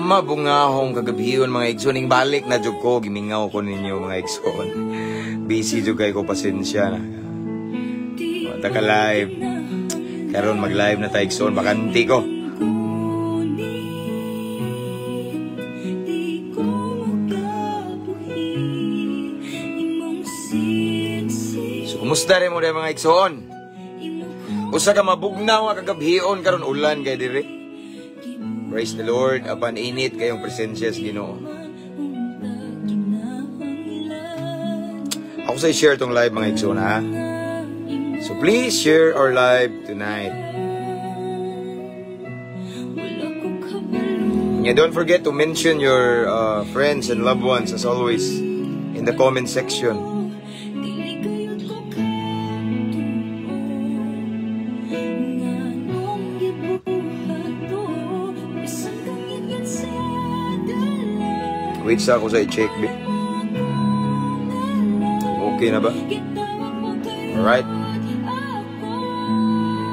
Mabungahong kagabiyon mga igsoon, balik na jud ko, gimingaw ko ninyo mga igsoon. Busy jud kay ko, pasensya na. Wala ka live. Karon mag-live na tayo igsoon, bakanti ko. So kumusta rin mo rin mga igsoon? Usa ka mabugnaw nga kagabiyon karon ulan kay dire. Praise the Lord, apan init kayong presensya sa Ginoo. Ako sa share tong live mga igsoon ha. So please share our live tonight. Yeah, don't forget to mention your friends and loved ones as always in the comment section. Wait sa ako sa i-check, be. Okay na ba? Alright.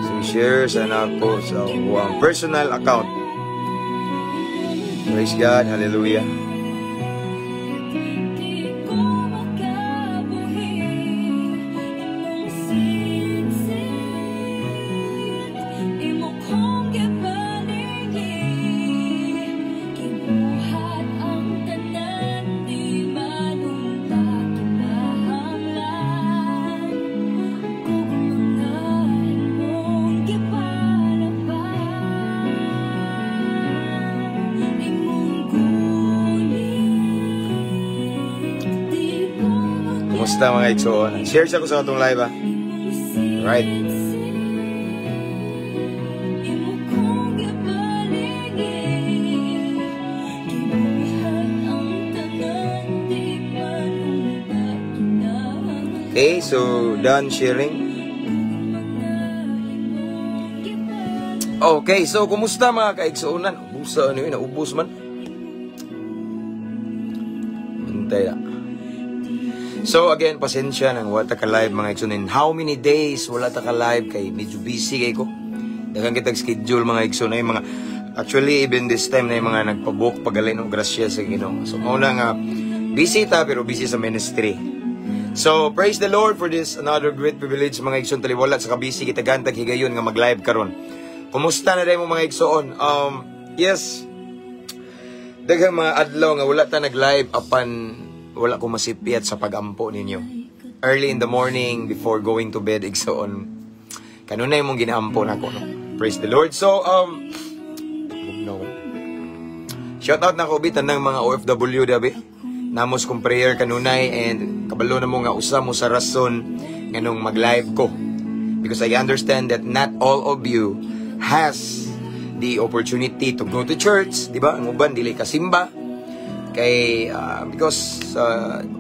So, share sana ako sa personal account. Praise God. Hallelujah. Kumusta mga igsoon? Share siya ko sa itong live ha. Alright. Okay, so done sharing. Okay, so kumusta mga kaigsuunan? Ubusa ano yun? Ubus man. Hintay na. So again, pasensya nang wala ka live mga igsoon. How many days wala ta ka live kay medyo busy kay ko. Daghang kitag schedule mga igsoon ay mga actually even this time na yung mga nagpa-book pagalay ng grasya sa Ginoo. So mao na nga busy ta pero busy sa ministry. So praise the Lord for this another great privilege mga igsoon taliwala sa kabisi kita gantag higayon nga mag-live karon. Kumusta na mo mga igsoon? Yes. Daghang mga adlaw nga wala ta nag-live apan wala ko masipyat sa pag-ampo ninyo. Early in the morning, before going to bed, igsoon. Kanunay mong ginaampo na ko, no? Praise the Lord. So, shout out na ko, bitan ng mga OFW, dabi. Namos kong prayer kanunay, and kabalo na mo nga usa mo sa rason nganong mag-live ko. Because I understand that not all of you has the opportunity to go to church, di ba? Ang uban, dili ka simba. Kay because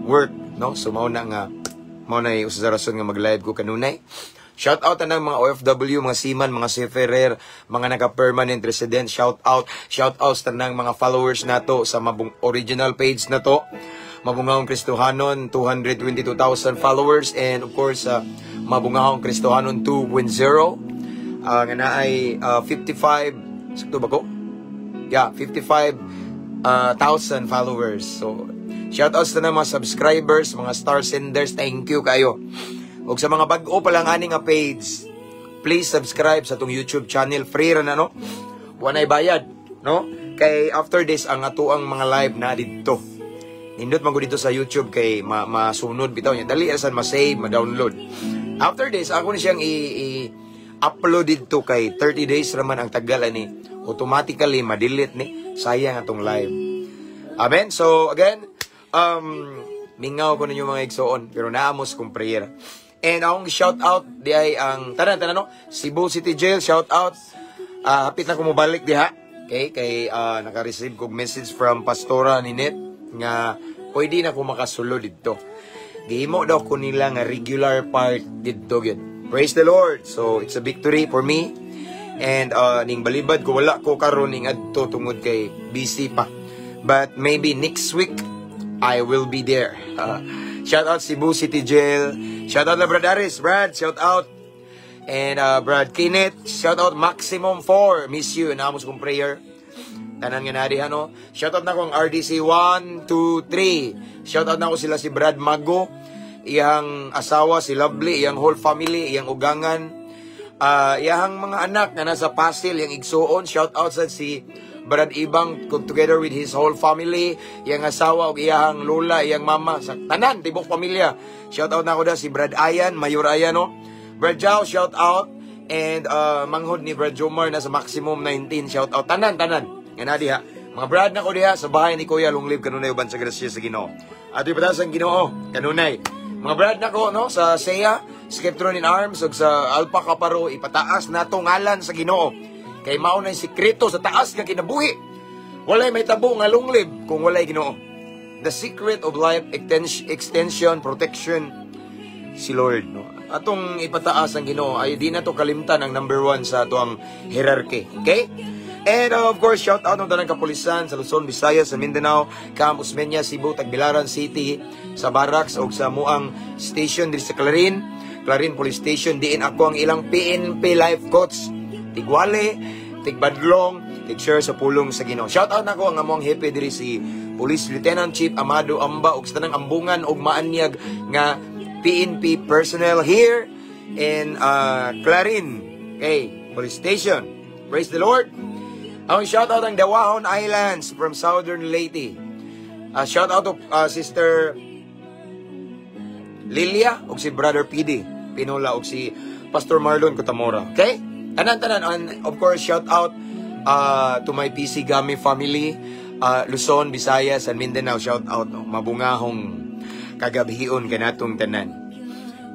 work, no, so mao na usa sa rason nga mag-live ko kanunay. Shout out na mga OFW, mga seaman, mga seafarer, mga naka-permanent resident. Shout out sa nang mga followers nato sa original page na to. Mabungahong Kristohanon 222,000 followers, and of course Mabungahong Kristohanon 2.0 nga naay 55 sakto ba ko? Yeah, 55,000 followers. So, shoutouts na mga subscribers, mga star senders, thank you kayo. Ug sa mga bag-o pa lang ani nga page, please subscribe sa tong YouTube channel. Free ra na, no? Wanay bayad, no? Kay after this ang atuang mga live na didto. nindot man ko dito sa YouTube kay masunod bitaw niya. Dali asan ma-save, ma-download. After this, ako ni siyang i-upload dito kay 30 days raman ang tagal ani. Automatically ma-delete ni. Sayang atong live. Amen. So again, mingaw ko ninyo mga igsoon pero naamos kong prayer. And akong shout out di ay ang tanan no, Cebu City Jail, shout out. Hapit na ko mo balik diha. Okay, kay naka-receive kog message from Pastora Ninette nga pwede na ko makasulod dito. Gihimo daw ko nila nga regular part dito gyud. Praise the Lord. So it's a victory for me. And ning balibad ko wala ko karon ning adto tungod kay busy pa. But maybe next week I will be there. Shout out Cebu City Jail. Shout out na Brad Aris. Brad, shout out. And Brad Kenneth, shout out Maximum 4. Miss you. Naamos kong prayer. Tanan nga nari, ano? Shoutout na ko ang RDC 1, 2, 3. Shoutout na ko sila si Brad Mago, iyang asawa, si Lovely, iyang whole family, iyang ugangan, iyang mga anak na nasa Pasil, iyang igsuon. Shoutout sa si Brad Ibang, together with his whole family, iyang asawa, iyang lola, iyang mama, sa tanan, tibok pamilya. Shoutout na ko da si Brad Ayan, Mayor Ayan, no? Brad Jao, shoutout. And manghod ni Brad Jomar na sa Maximum 19, shoutout. Tanan. Yan na diha. Mga brad na ko diha sa bahay ni Kuya Longlib kanunay uban sa grasya sa Ginoo. Ato'y pataas ang Ginoo kanunay. Mga brad na ko no sa SEA, Skeptron in Arms ug sa Alpha Kaparo ipataas nato ngalan sa Ginoo. Kay mao na sikreto sa taas nga kinabuhi. Walay may tabo nga Longlib kung walay Ginoo. The secret of life extension, protection si Lord no. Atong ipataas ang Ginoo ay di na to kalimtan ang number 1 sa atoang hierarchy. Okay? And of course, shout out ng tanang kapulisan sa Luzon, Visayas, sa Mindanao, Camp Usmeña, Cebu, Tagbilaran City, sa Barracks o sa muang station dito sa Clarin Police Station. Diin ako ang ilang PNP life coach. Tigwale, Tigbadlong, Tig-share sa pulong sa Ginoo. Shout out nako ang among hepe diri si Police Lieutenant Chief Amado Amba ug sa tanang ambungan ug maanyag nga PNP personnel here in Clarin, okay, Police Station. Praise the Lord. Ang shoutout ang Dawahon Islands from Southern Leyte. Shoutout to Sister Lilia o si Brother PD Pinola o si Pastor Marlon Cotamora. Okay? Tanan. And of course, shoutout to my PC Gami family, Luzon, Visayas, and Mindanao. Shoutout. No? Mabungahong kagabihion kanatong tanan.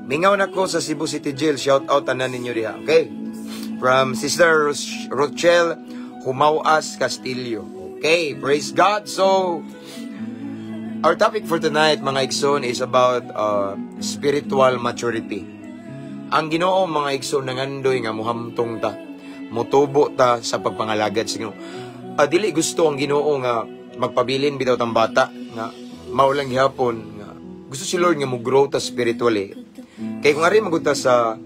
Mingaw na ko sa Cebu City Jail. Shoutout tanan ninyo diha. Okay? From Sister Rochelle Humauas Castillo. Okay, praise God. So, our topic for tonight, mga igsoon, is about spiritual maturity. Ang Ginoo, mga igsoon, nangandoy nga muhamtong ta, mutubo ta sa pagpangalagad sa Ginoo. Dili gusto ang Ginoo nga magpabilin bitaw tang bata nga maulang gihapon nga gusto si Lord nga mo-grow ta spiritually. Kay kung ari magunta sa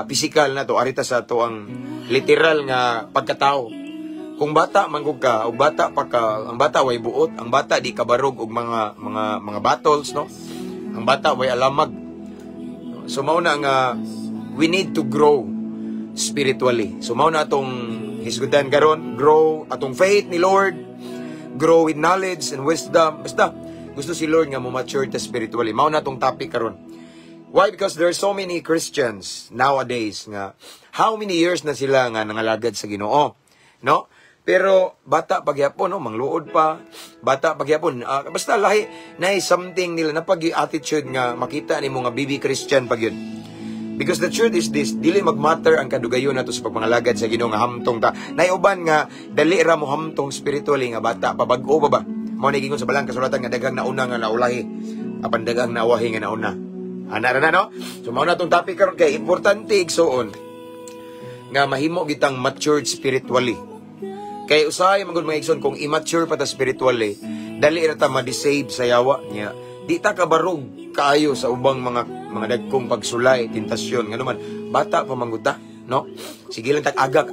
physical na to, arita sa to ang literal nga pagkatao. Kung bata manggug ka, o bata pa ka, ang bata way buot, ang bata di kabarog og mga battles, no? Ang bata way alamag. So mao na nga we need to grow spiritually. So mao na atong hisgutan karon, grow atong faith ni Lord, grow with knowledge and wisdom. Basta gusto si Lord nga mo mature ta spiritually. Mao na atong topic karon. Why? Because there are so many Christians nowadays nga how many years na sila nga nangalagad sa Ginoo, no? Pero bata pagyapon, no, mangluod pa, bata pagyapon, basta lahi na something nila na pag-attitude nga makita ni mga baby Christian pag yun. Because the truth is this, dili magmatter ang kadugayon nato sa pagpangalagad sa Ginoo nga hamtong ta. Naiuban nga dali ra mo hamtong spiritually nga bata pabag-o ba ba? Mao ni gingon sa balang kasulatan nga daghang nauna nga naulahi, apan daghang nawahi nga nauna. Ana ra na no? So mao na tong topic karon kay importante igsoon nga mahimo gitang matured spiritually. Kay usahay magud mga igsoon kung immature pa ta spiritually, dali ra ta ma-deceive sa yawa niya. Di ta kabarog kaayo sa ubang mga dagkong pagsulay, tentasyon nga naman. Bata pa manggud ta, no? Sige lang tag agak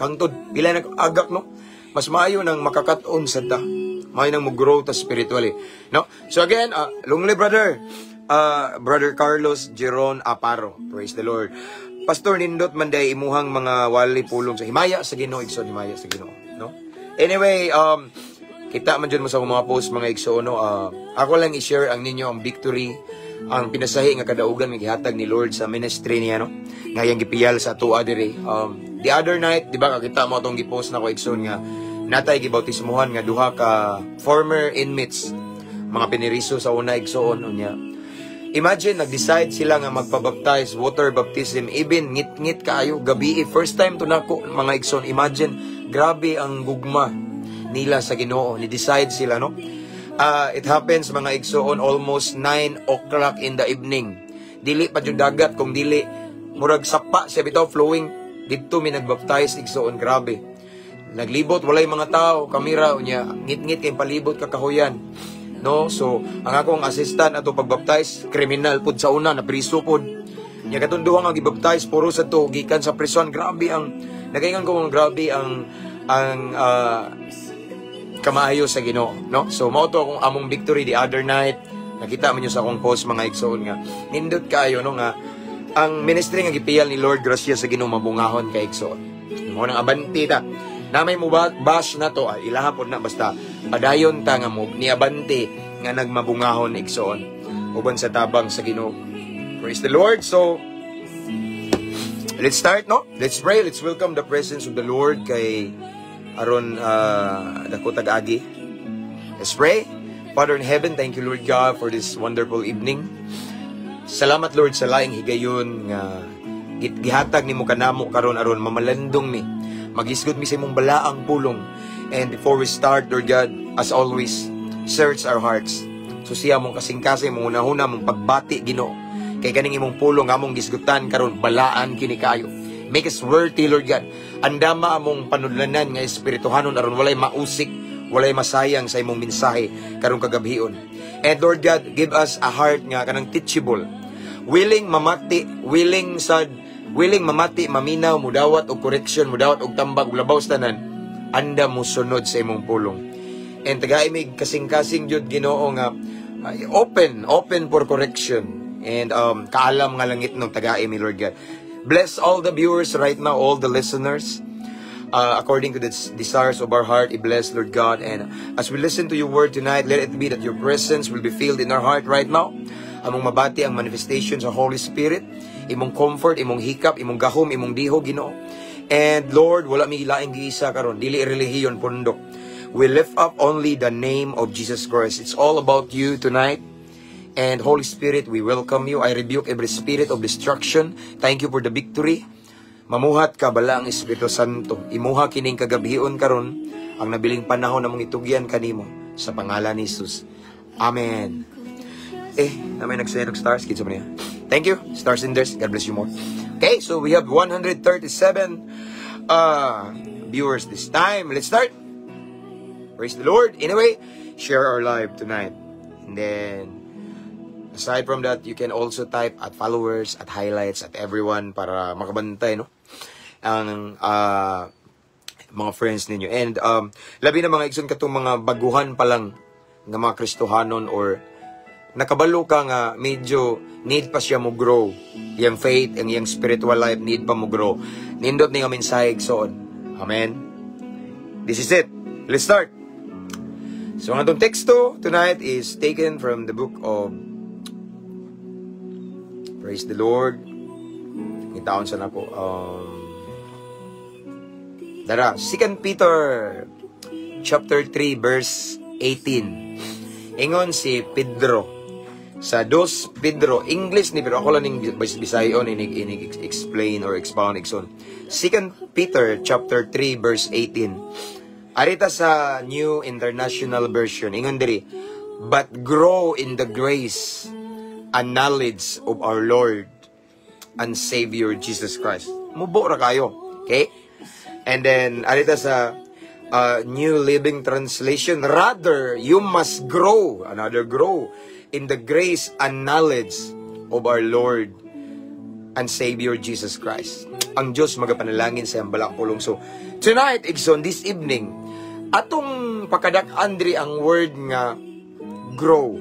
hangtod. Pila nag agak no? Mas maayo nang makakaton sa ta. Maayo nang mo-grow ta spiritually, no? So again, Longlib brother, Brother Carlos Jeron Aparo. Praise the Lord. Pastor nindot man day imuhang mga wali pulong sa himaya sa Ginoo, igsoon himaya sa Ginoo, no? Anyway, kita man dyan mo sa mga post mga igsoon, no? Ako lang i-share ang ninyo ang victory, ang pinasahi nga kadaugan nga gihatag ni Lord sa ministry niya, no? Nga yang gipiyal sa tuwa dire. The other night, di ba, kakita mo itong gipost na ko igsoon nga natay gibautismuhan nga duha ka former inmates, mga piniriso sa una igsoon unya. Imagine, nag-decide sila nga magpabaptize, water baptism, even ngit-ngit kaayo, gabi, first time to nako, mga igsoon. Imagine, grabe ang gugma nila sa Ginoo, ni-decide sila, no? It happens, mga igsoon, almost 9 o'clock in the evening. Dili pa yung dagat, kung dili, murag sapa siya bitaw, flowing, dito may nagbaptize, igsoon, grabe. Naglibot, walay mga tao, kamera, unya, ngit-ngit kayong palibot kakahuyan. No, so ang akong assistant ato pagbaptize, criminal pud sa una na priso pud. Nya katong duha nga gibaptize puro sa to gikan sa prison. Grabe ang nagaingan ko, grabe ang kamaayo sa Ginoo, no? So mao to akong among victory the other night. Nakita man niyo sa akong post mga igsoon nga nindot kaayo, no, nga ang ministry nga gipiyal ni Lord grasya sa Ginoo mabungahon kay igsoon. Mo nang abanti ta. Na may bash na to, ilaha po na basta padayon ta nga mo ni abante nga nagmabungahon igsoon uban sa tabang sa Ginoo. Praise the Lord. So let's start, no? Let's pray. Let's welcome the presence of the Lord kay aron dako tag-agi. Let's pray. Father in heaven, thank you Lord God for this wonderful evening. Salamat Lord sa laing higayon nga gihatag nimo kanamo karon aron mamalandong mi. Magisgod mi sa imong balaang pulong. And before we start, Lord God, as always, search our hearts. So siya mong kasing-kasing, mong unahuna, mong pagbati, Ginoo. Kay kaning imong pulong, among gisgutan, karon balaan kini kayo. Make us worthy, Lord God. Andama among panudlanan nga espirituhanon, aron walay mausik, walay masayang sa imong mensahe, karon kagabhion. And Lord God, give us a heart nga kanang teachable. Willing mamati, willing mamati, maminaw, mudawat o correction, mudawat og tambag, labaw sa tanan, anda mo sunod sa imong pulong. And tagaimig kasing-kasing jud Ginoo nga open for correction. And kaalam nga langit ng tagaimig, Lord God. Bless all the viewers right now, all the listeners. According to the desires of our heart, i-bless, Lord God. And as we listen to your word tonight, let it be that your presence will be filled in our heart right now. Among mabati ang manifestations of Holy Spirit, imong comfort, imong hikap, imong gahom, imong diho, Ginoo. And Lord, wala mi laing giisa karon, dili relihiyon pundok. We lift up only the name of Jesus Christ. It's all about you tonight. And Holy Spirit, we welcome you. I rebuke every spirit of destruction. Thank you for the victory. Mamuhat ka bala ang Espiritu Santo. Imuha kining kagabhion karon ang nabiling panahon namong itugyan kanimo sa pangalan ni Jesus. Amen. Na may nag-set stars, kids mo niya. Thank you, stars in there. God bless you more. Okay, so we have 137 viewers this time. Let's start. Praise the Lord. Anyway, share our live tonight. And then, aside from that, you can also type at followers, at highlights, at everyone para makabantay, no? Ang mga friends ninyo. And labi na mga igsoon katong mga baguhan pa lang ng mga Kristohanon or nakabalo ka nga medyo need pa siya mo grow. Yung faith, yung spiritual life need pa mo grow. Nindot ni nga mensahe igsoon. Amen. This is it. Let's start. So ang atong teksto tonight is taken from the book of Praise the Lord. Itaon sa nako. Dara, 2 Peter chapter 3 verse 18. Ingon si Pedro sa 2 Pedro, English ni pero ako lang ning Bisayon inig explain or expound igsoon. 2 Peter chapter 3 verse 18. Arita sa New International Version. Ingon diri, but grow in the grace and knowledge of our Lord and Savior Jesus Christ. Mubo ra kayo. Okay? And then arita sa New Living Translation, rather you must grow, another grow in the grace and knowledge of our Lord and Savior Jesus Christ. Ang Diyos magapanalangin sa iyang balak pulong. So, tonight, igsoon, this evening, atong pakadak-an diri ang word nga grow.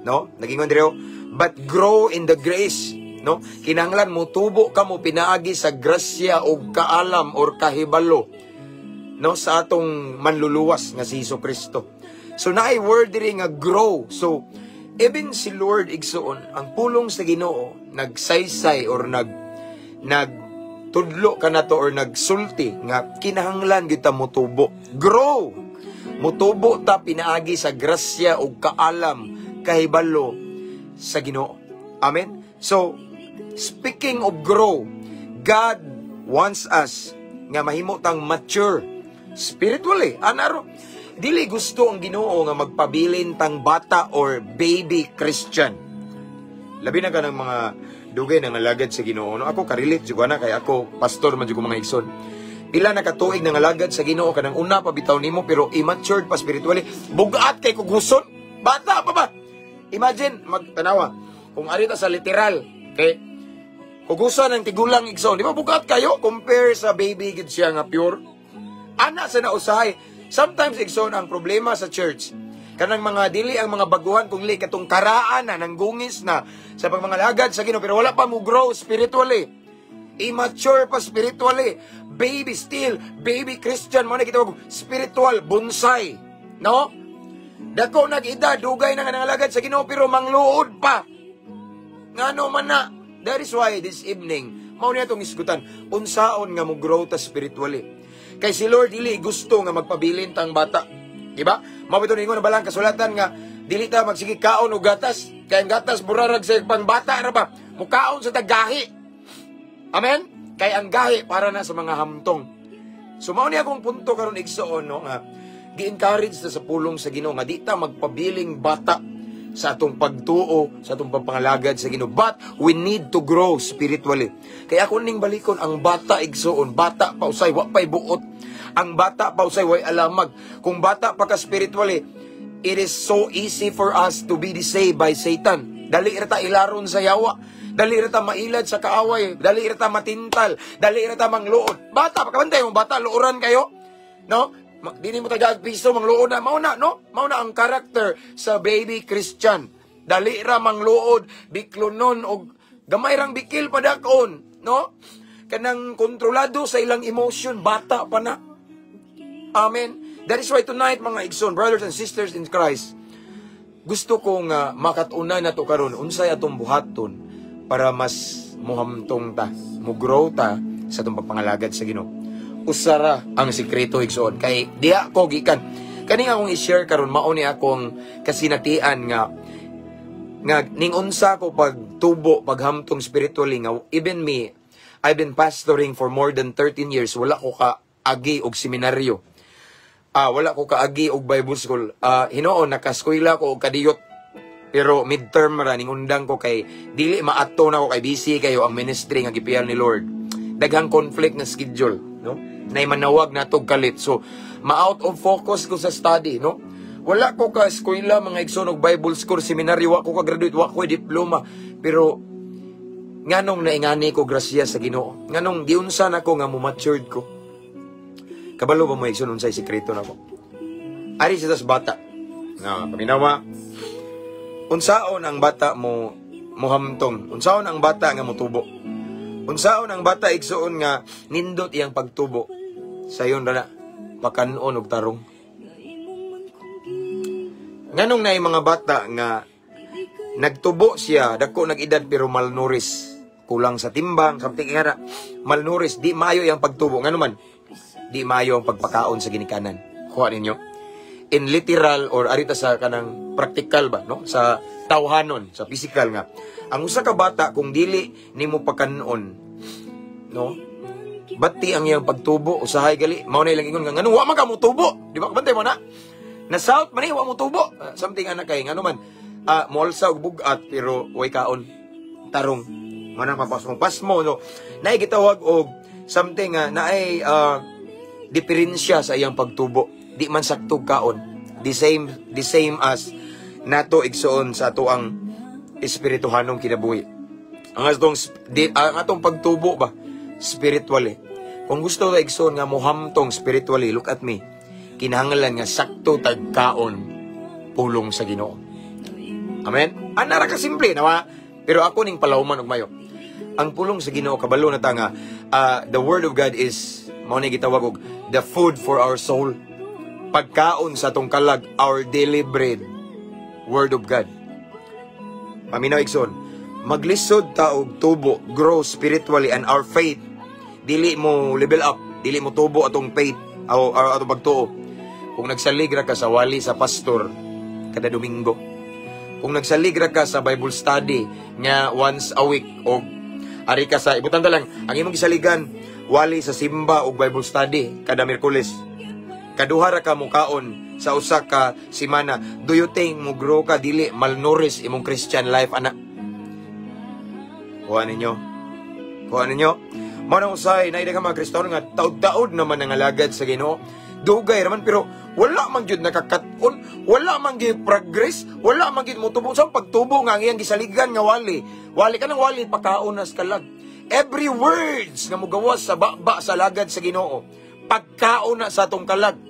No? Nagingon diri, but grow in the grace. No? Kinahanglan mo tubo ka mo pinaagi sa grasya o kaalam or kahibalo, no, sa atong manluluwas nga si Hesus Kristo. So naay word diri nga grow. So even si Lord igsoon, ang pulong sa Ginoo nagsaysay or nagtudlo ka na to or nagsulti nga kinahanglan gyud ta motubo. Grow. Motubo ta pinaagi sa grasya ug kaalam kahibalo sa Ginoo. Amen. So speaking of grow, God wants us nga mahimo tang mature spiritually. Anaro, dili gusto ang Ginoo nga magpabilin tang bata or baby Christian. Labi na ka ng mga dugay na ngalagad sa Ginoo. No, ako karelate jud na kay ako pastor man jud ko mga igsoon. Pila na katuig na ngalagad sa Ginoo kanang una pa bitaw nimo pero immature pa spiritually. Bugat kay kuguson. Bata pa ba? Imagine magtanawa kung arita sa literal kay kugusan ng tigulang igsoon. Di ba bugat kayo compare sa baby gid siya nga pure? Ana sa nausahay. Sometimes igsoon ang problema sa church. Kanang mga dili ang mga baguhan kung li katong karaan na nanggungis na sa pagmangalagad sa Ginoo pero wala pa mo grow spiritually. Immature pa spiritually. Baby still, baby Christian mo na kitawag spiritual bonsai. No? Dako nag-edad dugay na nga nangalagad sa Ginoo pero mangluod pa. Ngano man na. That is why this evening mao niya tong isgutan unsaon nga mo grow ta spiritually. Kay si Lord dili gusto nga magpabilin tang bata. Diba? Mao bitaw ningon balang kasulatan nga dili ta magsige kaon og gatas. Kay ang gatas burarag sa pang bata ra ba? Mukaon sa tagahi. Amen? Kay ang gahi para na sa mga hamtong. So mao ni akong punto karon igsoon no nga gi-encourage ta sa pulong sa Ginoo nga di ta magpabiling bata sa atong pagtuo, sa atong pagpangalagad sa Ginoo. But we need to grow spiritually. Kaya ako ning balikon ang bata igsoon, bata pa usay wa pay buot. Ang bata pa usay way alamag. Kung bata pa ka spiritually, it is so easy for us to be deceived by Satan. Dali ra ta ilaron sa yawa. Dali ra ta mailad sa kaaway. Dali ra ta matintal. Dali ra ta mangluod. Bata pa kabantay mo bata, luoran kayo. No? Dili mo tagag piso mangluod na mao na, no? Mao na ang karakter sa baby Christian. Dali ra mangluod, biklonon og gamay rang bikil padakon, no? Kanang kontrolado sa ilang emotion, bata pa na. Amen. That is why tonight mga igsoon, brothers and sisters in Christ, gusto ko nga makatuna na to karon unsay atong buhaton para mas muhamtong ta, mugrow ta sa atong pagpangalagad sa Ginoo. Usara ang sikreto igsoon kay diha ko gikan kani nga akong i-share karon mao ni akong kasinatian nga ning unsa ko pagtubo paghamtong spiritually nga even me I've been pastoring for more than 13 years wala ko ka agi og seminaryo wala ko ka agi og Bible school hinoon nakaskwela ko og kadiyot pero midterm ra ning undang ko kay dili maato na ko kay busy kayo ang ministry nga gipial ni Lord daghang conflict na schedule no na manawag na tog kalit. So, ma-out of focus ko sa study, no? Wala ko ka eskwela, mga igsoon og Bible school, seminary, wa ko ka graduate, wa ko diploma. Pero, nganong naingani ko grasya sa Ginoo. Nganong giunsa na ko nga mo matured ko. Kabalo ba mo igsoon unsay sikreto na ko? Ari sa bata. Na, paminawa, unsaon ang bata mo hamtong? Unsaon ang bata nga motubo? Unsaon ang bata igsoon nga nindot iyang pagtubo? Sayon na pakanon og tarong. Nganong na mga bata nga nagtubo siya, dako nag-edad pero malnourished. Kulang sa timbang, something nga malnourished, di maayo iyang pagtubo. Ngano man? Di maayo ang pagpakaon sa ginikanan. Kuha ninyo. In literal or arita sa kanang practical ba, no? Sa tawhanon, sa physical nga. Ang usa ka bata kung dili nimo pakanon, no? Bati ang iyang pagtubo, usahay gali, mao na ilang ingon nga nganong wa man ka mo tubo, di ba? Kabantay mo na. Na south man wa mo tubo. Something ana kay ngano man. Moalsa og bugat pero way kaon tarong. Mana papasmo no. Naay gitawag og something naay diferensya sa iyang pagtubo. Di man saktog kaon. The same as nato igsoon sa ato ang espirituhanong kinabuhi. Ang atong pagtubo ba spiritually. Kung gusto ka igsoon nga mohamtong spiritually, look at me. Kinahanglan nga sakto tagkaon pulong sa Ginoo. Amen. Anara ka simple nawa. Pero ako ning palawman og mayo. Ang pulong sa Ginoo kabalo na ta nga the word of God is mao ni gitawag og the food for our soul. pagkaon sa atong kalag, our daily bread, Word of God. Paminaw igsoon, maglisod ta og tubo, grow spiritually, and our faith dili mo level up, dili mo tubo atong faith o atong pagtuo kung nagsaligra ka sa wali sa pastor kada Domingo, kung nagsaligra ka sa Bible study nga once a week, o ari ka sa ibutan ta lang ang imong gisaligan wali sa simba o Bible study kada Miyerkules, kaduha ra ka mukaon sa usa ka semana, do you think mo grow ka, dili malnourished imong Christian life, ana? Kuha ninyo. Manang usay, naida ka mga Kristiyano nga, taod-taod naman ang alagad sa Ginoo. Dugay naman, pero wala man gyud nakakaton, wala man gyud progress, wala man gyud motubo. Sa pagtubo nga, ang iyang gisaligan nga wali. Wali ka ng wali, pagkaunas ka lang. Every words nga mugawas sa baba sa alagad sa Ginoo, pagkauna sa atong kalag.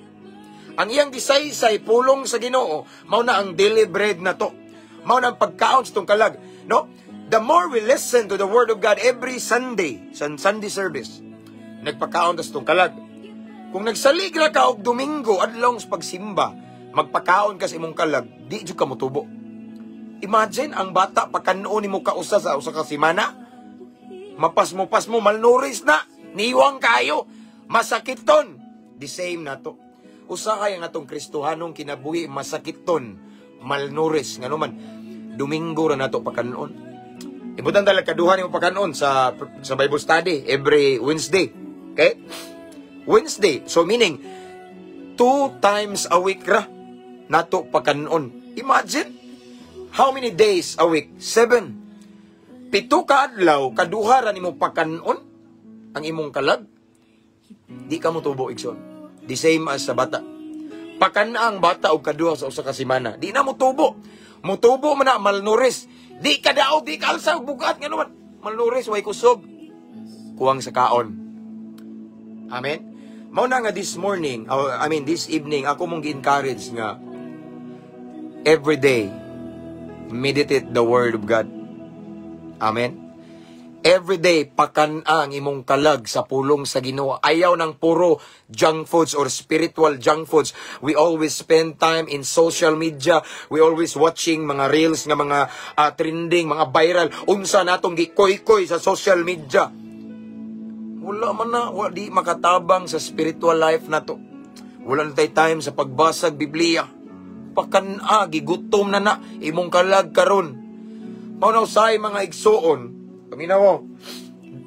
Ang iyang gisaysay, pulong sa Ginoo, mao na ang daily bread na to. Mao na ang pagkaon sa atong kalag. No? The more we listen to the Word of God every Sunday, sa Sunday service, nagpakaon tas itong kalag. Kung nagsaligra ka og Domingo, adlaw sa pagsimba, magpakaon ka sa imong kalag, di jud ka motubo. Imagine, ang bata, pagkanoon ni mo kausa sa usa ka semana, mapas mo, malnourished na, niwang kayo, masakiton. The same na to. Usa kay ang atong Kristohanong kinabuhi, masakiton, malnourished, nga naman, Domingo ra nato pagkanoon. Ibutan talaga kaduhan mo pagkanon sa Bible study every Wednesday. Okay? Wednesday. So meaning 2 times a week ra nato pagkanon. Imagine how many days a week? 7. 7 ka adlaw kaduha ra nimo pagkanon ang imong kalag. Di ka mo tubo igsoon. The same as sa bata. Pakana ang bata og kaduha sa usa ka semana. Di na mo tubo. Mutubo man na malnourished. Di ka daog, di ka alsa, bugat nga naman. Malnourished, way kusog. Kuwang sa kaon. Amen? Mao na nga this evening, ako mong gi-encourage nga, every day, meditate the Word of God. Amen? Every day, pakan-ang imong kalag sa pulong sa Ginoo. Ayaw ng puro junk foods or spiritual junk foods. We always spend time in social media. We always watching mga reels nga mga trending, mga viral. Unsa natong gikoy-koy sa social media. Wala man na, di makatabang sa spiritual life na to. Wala na tayo time sa pagbasag Biblia. Pakan-a, gigutom na imong kalag karon. Maunawsay mga igsoon. Paminaw,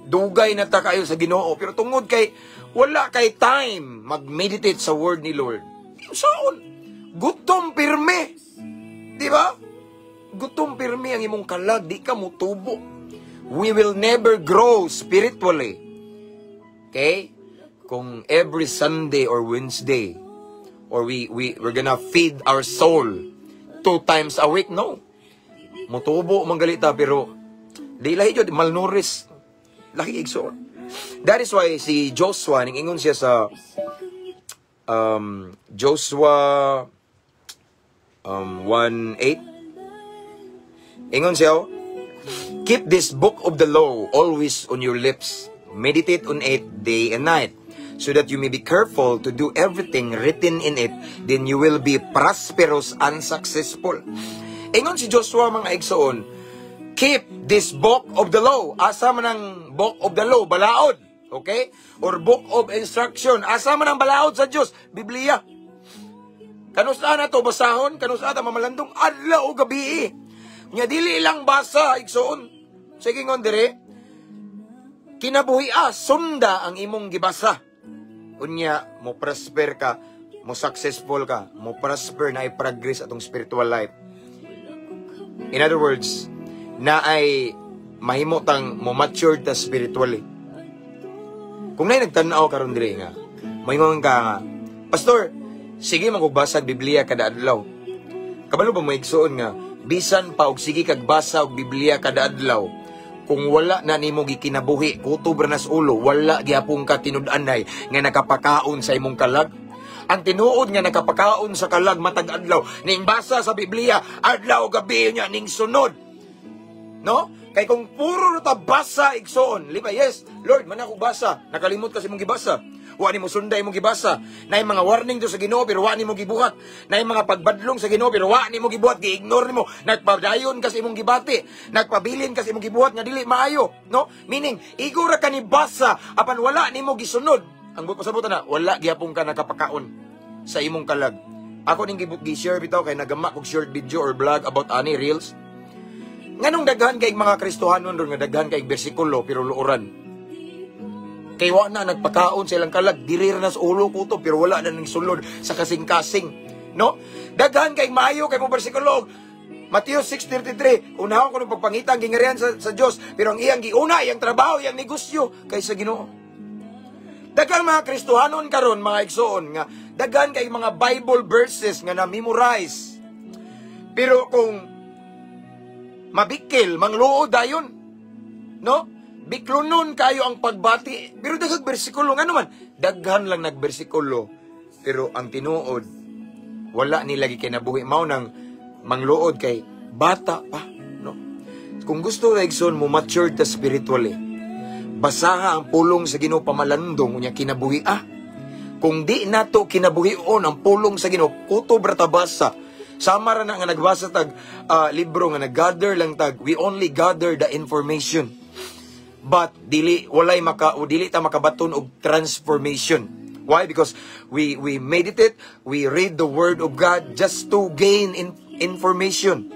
dugay na ta kayo sa Ginoo, pero tungod kay wala kay time mag-meditate sa word ni Lord. Saan? Gutom pirme. Di ba? Gutom pirme ang imong kalag, di ka mutubo. We will never grow spiritually. Okay? Kung every Sunday or Wednesday, or we're gonna feed our soul 2 times a week, no. Mutubo manggalita, pero di lahi jud malnourished. Lahi igsoon. That is why si Joshua, ningingon siya sa Joshua 1:8. Ingon siya, keep this book of the law always on your lips. Meditate on it day and night, so that you may be careful to do everything written in it. Then you will be prosperous and successful. Ingon si Joshua, mga igsoon, keep this book of the law. Asa man ang book of the law? Balaod. Okay? Or book of instruction. Asa man ang balaod sa Diyos? Biblia. Kanusta na to basahon? Kanusta na mamalandong adlaw o gabi? Nya dili lang basa, igsoon. Sige ngon dire. Kinabuhi sunda ang imong gibasa. Unya, mo prosper ka, mo successful ka, mo prosper na i-progress atong spiritual life. In other words, na ay mahimotang mo mature ta spiritually. Kung na nagtanaw karon dire nga, moingon ka nga, Pastor, sige magbasag Biblia kada adlaw. Kabalo ba mo igsuon nga, bisan pa og sige kag basa og Biblia kada adlaw, kung wala na nimo gikinabuhi, kutob ra nas ulo, wala gyapon ka tinud-anay nga nakapakaon sa imong kalag. Ang tinuod nga nakapakaon sa kalag matag adlaw, ning basa sa Biblia adlaw gabi nya ning sunod. No? Kay kung puro ta basa igsoon, liba, yes, Lord, man ako basa, nakalimot kasi mong gibasa. wa nimo sunday mo gibasa. Nay mga warning to sa Ginoo pero wa nimo gibuhat. Nay mga pagbadlong sa Ginoo pero wa nimo gibuhat, gi-ignore nimo. Nagpadayon kasi imong gibati, nagpabilin kasi imong gibuhat nga dili maayo, no? Meaning igura ka ni basa apan wala nimo gisunod. Ang pasabot na wala gyapon ka nakapakaon sa imong kalag. Ako ning gi-share bitaw kay nagama kog short video or vlog about ani reels. Nganong daghan kay mga Kristohanon ron nga daghan kay bersikulo pero luoran. Kay wa na nagpakaon sa ilang kalag, dili na sa ulo ko to pero wala na ning sulod sa kasing-kasing, no? Daghan kay maayo kay mo bersikulo. Mateo 6:33, unahon ko ng pagpangitang gingarihan sa Dios pero ang iyang giuna, iyang trabaho, iyang negosyo kaysa Ginoo. Daghan mga Kristohanon karon mga igsoon nga daghan kay mga Bible verses nga na-memorize. Pero kung mabikil, mangluod dayon. No? Biklunon kayo ang pagbati. Pero daghang bersikulo nga naman. Daghan lang nagbersikulo. Pero ang tinuod, wala nila kinabuhi. Mao nang mangluod kay bata pa. No? Kung gusto na igsoon mo mature ta spiritually, basaha ang pulong sa Ginoo pamalandong unya kinabuhi. Kung di nato kinabuhion ang pulong sa Ginoo, kutob ra ta basa. Sama ra na nga nagbasa tag libro nga nag-gather lang tag we only gather the information. But dili ta makabaton og transformation. Why? Because we meditate, we read the word of God just to gain information.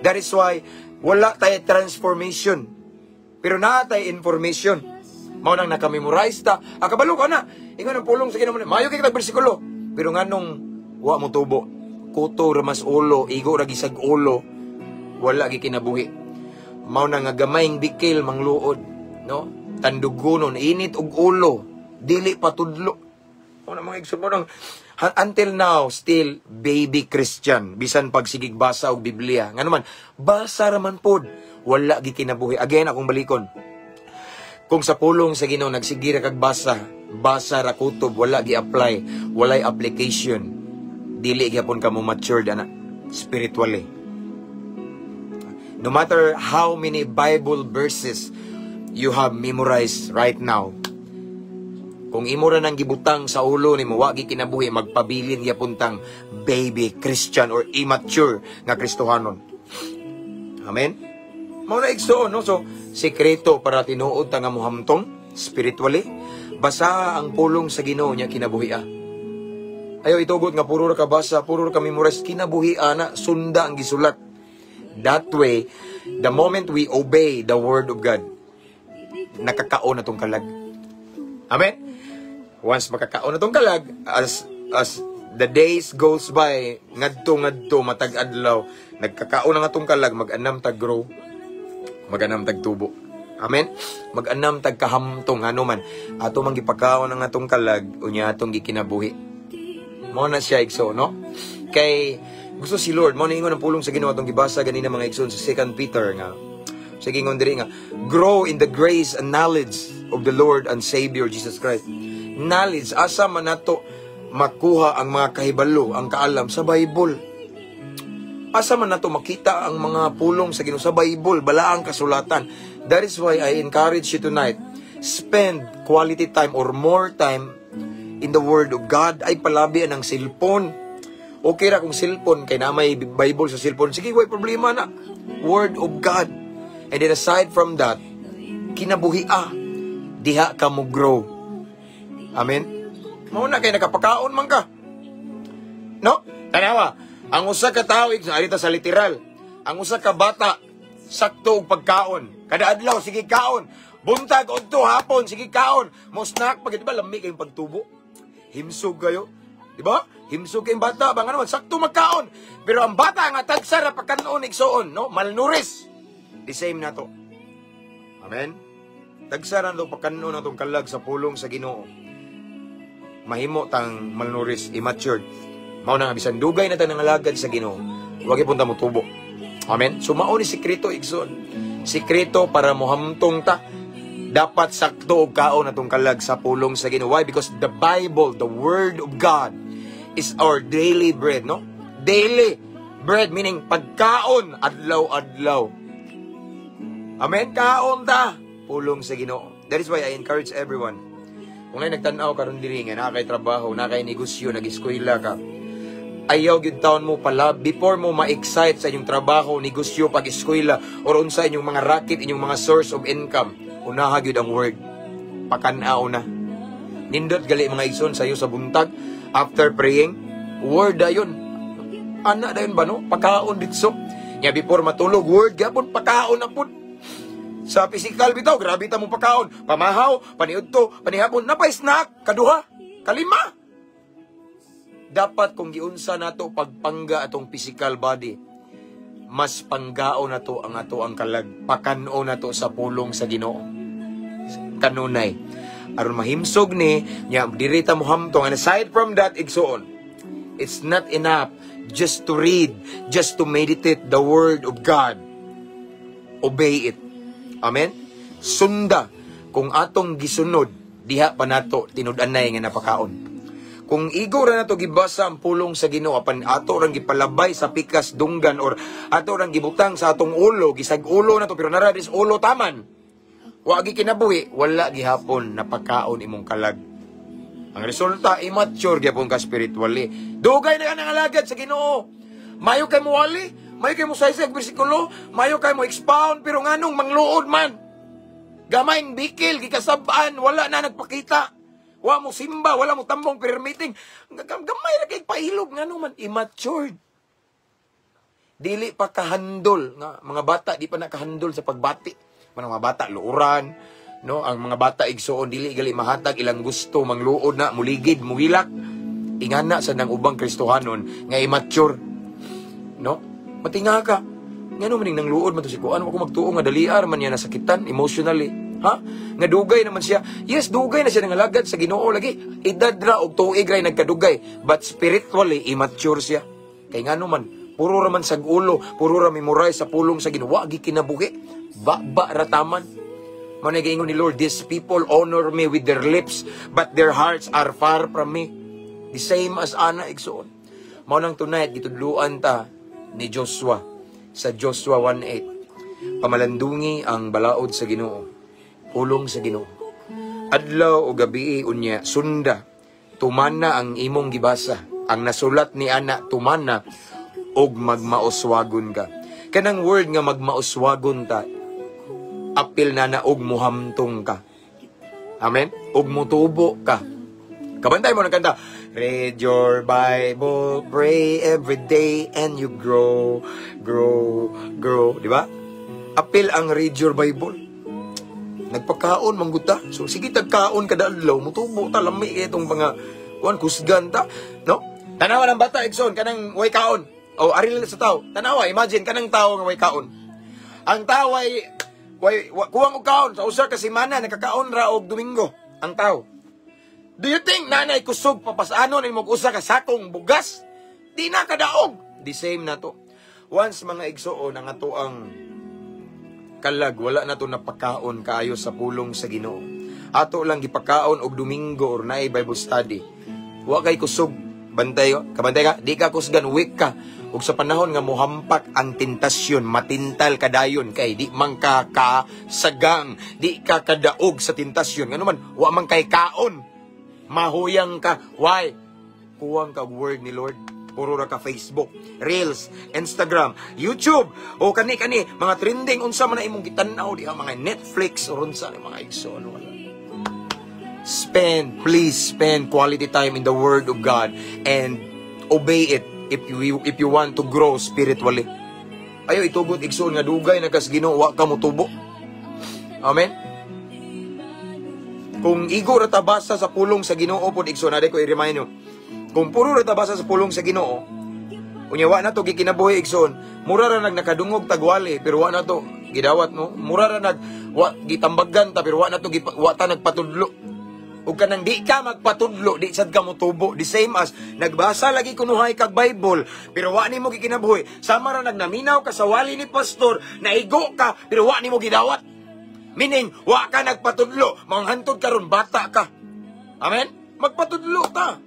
That is why wala tayo transformation. Pero naa tayo information. Mao nang nakamemorize ta. Kabalo ka na. Ingon ang pulong sa Ginoo. Mayo kay tag bersikulo. Pero nganong wa mo tubo. Kuto ramas ulo, igo ra gisag ulo, wala gi kinabuhi. Mao na nga gamayng bikil mangluod, no? Tandugonon, init og ulo, dili patudlo. Mao na mga igsoon mo nang until now still baby Christian, bisan pagsigig basa og Biblia. Ngano man, basa ra man pod, wala gi kinabuhi. Again akong balikon. Kung sa pulong sa Ginoo nagsigira kag basa ra kutob, wala gi apply, walay application. Dili gyapon ka mo matured ana spiritually. No matter how many Bible verses you have memorized right now, kung imo ra nang gibutang sa ulo nimo wa gi kinabuhi, magpabilin gyapon tang baby Christian or immature nga Kristohanon. Amen. Mao na igsoon, no? So sekreto para tinuod ta nga mohamtong spiritually, basa ang pulong sa Ginoo nya kinabuhi. Ayaw itugot nga puro ra ka basa, puro ra ka memorize, kinabuhi ana, sunda ang gisulat. That way, the moment we obey the word of God, nakakaon na tong kalag. Amen? Once makakaon na tong kalag, as the days goes by, ngadto matag adlaw, nagkakaon na nga tong kalag, mag-anam tag grow, mag-anam tag tubo. Amen? Mag-anam tag kahamtong, ano man, ato man gipakaon na nga tong kalag, unya atong gikinabuhi. Mao na siya igso, no? Kay gusto si Lord, mao na ingon ang pulong sa Ginoo atong gibasa ganina mga igsoon sa 2 Peter nga. Sa gingon diri nga, grow in the grace and knowledge of the Lord and Savior Jesus Christ. Knowledge, asa man nato makuha ang mga kahibalo, ang kaalam sa Bible. Asa man nato makita ang mga pulong sa Ginoo sa Bible, balaang kasulatan. That is why I encourage you tonight, spend quality time or more time in the Word of God. Ay palabi ang cellphone. Okay ra kung cellphone, kay na may Bible sa cellphone. Sige, way problema na. Word of God. And then aside from that, kinabuhi diha ka mo grow. Amen? Mauna kay nakapakaon man ka. No? Tanawa, ang usa ka tao, arita sa literal, ang usa ka bata, sakto og pagkaon. Kada adlaw, sige kaon. Buntag, odto, hapon, sige kaon. Mo snack, pag diba, lami kayong pagtubo. Himsog kayo. Diba? Himsog kayong bata. Bang naman, sakto magkaon. Pero ang bata nga tagsara pagkanoon igsoon, no? Malnourished. The same na to. Amen? Tagsara na to pagkanoon na itong kalag sa pulong sa Ginoo. Mahimo tang malnourished, immature. Mao na nga, bisan dugay na tayo ng alagad sa Ginoo. Huwag ipunta mo tubo. Amen? So, mao ni sikreto igsoon. Sikreto para mohamtong ta. Dapat sakto og kaon atong kalag sa pulong sa Ginoo. Why? Because the Bible, the Word of God, is our daily bread, no? Daily bread, meaning pagkaon, adlaw-adlaw. Amen? Kaon ta, pulong sa Ginoo. That is why I encourage everyone, Kung ay nagtanaw karon diri nga na kay trabaho, na kay negosyo, nag-eskwela ka. Ayaw gyud taon mo pala before mo ma-excite sa inyong trabaho, negosyo, pag-eskwela or unsa inyong mga racket, inyong mga source of income. Unaha gyud ang word. Pakanaw na. Nindot gali mga igsoon sayo sa buntag after praying, word dayon. Ana dayon ba no? Pakaon ditso. Nya before matulog, word gapon pakaon na pud. Sa physical bitaw, grabe ta mo pakaon. Pamahaw, paniudto, panihapon, napay snack, kaduha, kalima. Dapat kung giunsa nato pagpangga atong physical body, mas panggao na to ang ato ang kalag. Pakano na to sa pulong sa Ginoo. Kanunay. Aron mahimsog ni, nya diri ta mo hamtong. And aside from that, igsoon, it's not enough just to read, just to meditate the Word of God. Obey it. Amen? Sunda. Kung atong gisunod, diha pa nato tinud-anay nga napakaon. Kung igo ra nato gibasa ang pulong sa Ginoo, apan ato rang gipalabay sa pikas dunggan or ato rang gibutang sa atong ulo, gisag ulo nato pero nara dis ulo taman. Wa gi kinabuhi, wala gihapon napakaon imong kalag. Ang resulta, immature gyapon ka spiritually. Dugay na ka nang alagad sa Ginoo. Mayo kay mo wali, mayo kay mo saysag bersikulo, mayo kay mo expound, pero nganong mangluod man. Gamay bikil, gikasabaan, wala na nagpakita. Wa mo simba, wala mo tambong prayer meeting. Gamay na kay pahilog, nganong man immature. Dili pa kahandol, nga mga bata di pa nakahandol sa pagbati. Mga bata luuran, no? Ang mga bata igsoon dili gali mahatag ilang gusto, mangluod na, muligid, muwilak. Ingana sa nang ubang Kristohanon nga immature. No? Matinga ka. Ngano man nang luod man to si kuan, ako magtuo nga daliar man niya nasakitan emotionally. Ha? Nga dugay naman siya. Yes, dugay na siya nangalagad sa Ginoo lagi. Edad ra og tuig ra nagkadugay, but spiritually immature siya. Kay ngano man, puro ra man sag ulo, puro ra memorize sa pulong sa Ginoo, wa gi kinabuhi. Ba rataman. Mao na giingon ni Lord, these people honor me with their lips, but their hearts are far from me. The same as ana igsoon. Mao nang tonight gitudluan ta ni Joshua sa Joshua 1:8. Pamalandungi ang balaod sa Ginoo, pulong sa Ginoo. Adlaw o gabi unya sunda, tumana ang imong gibasa, ang nasulat ni ana tumana og magmaoswagon ka. Kanang word nga magmaoswagon ta, apil na og muhamtong ka. Amen? Og mutubo ka. Kabantay mo ng kanta, read your Bible, pray every day, and you grow, grow, grow. Di ba? Apil ang read your Bible. Nagpakaon, mangguta. So, sige, tagkaon kada adlaw, mutubo ta, lami itong mga, kusgan ta. No? Tanawa ng bata, Exxon, kanang way kaon. O, aril sa tao. Tanawa, imagine, kanang tao nga way kaon. Ang tao ay, kuwang og kaon. Sa usa ka semana, nakakaon ra og Domingo. Ang tao. Do you think nanay kusog papasano ni mong usa ka sakong bugas? Di na kadaog. The same na to. Once mga igsoon ang ato ang kalag, wala na to napakaon kaayo sa pulong sa Ginoo. Ato lang gipakaon og Domingo or naay Bible study. Wa kay kusog. Bantay kabantay ka, di ka kusgan, weak ka. Ug sa panahon nga mohampak ang tentasyon, matintal kadayon kay di man ka kasagang, di ka kadaog sa tentasyon. Ngano man, wa man kay kaon. Mahuyang ka. Why? Kuwang ka word ni Lord. Puro ra ka Facebook, Reels, Instagram, YouTube, o kani-kani, mga trending, unsa man na imong gitanaw, di mga Netflix, o unsa na mga igsoon. Please spend quality time in the Word of God and obey it if you want to grow spiritually. Ayaw itugot igsoon nga dugay na kas Ginoo, wa ka mo tubo. Amen? Kung igo ra ta basa sa pulong sa Ginoo pod igsoon, ade ko i-remind nyo. Kung puro ra ta basa sa pulong sa Ginoo, unya wa na to gikinabuhi igsoon, mura ra nakadungog tagwali pero wa na to gidawat no. Mura ra gitambagan ta pero wa na to wa ta nagpatudlo. Ug kanang di ka magpatudlo, di sad ka mo tubo. The same as nagbasa lagi kunuhay kag Bible pero wa nimo gikinabuhi. Sama ra nagnaminaw ka sa wali ni pastor, naigo ka pero wa nimo gidawat. Meaning, wa ka nagpatudlo. Manghantod ka ron, bata ka. Amen? Magpatudlo ka.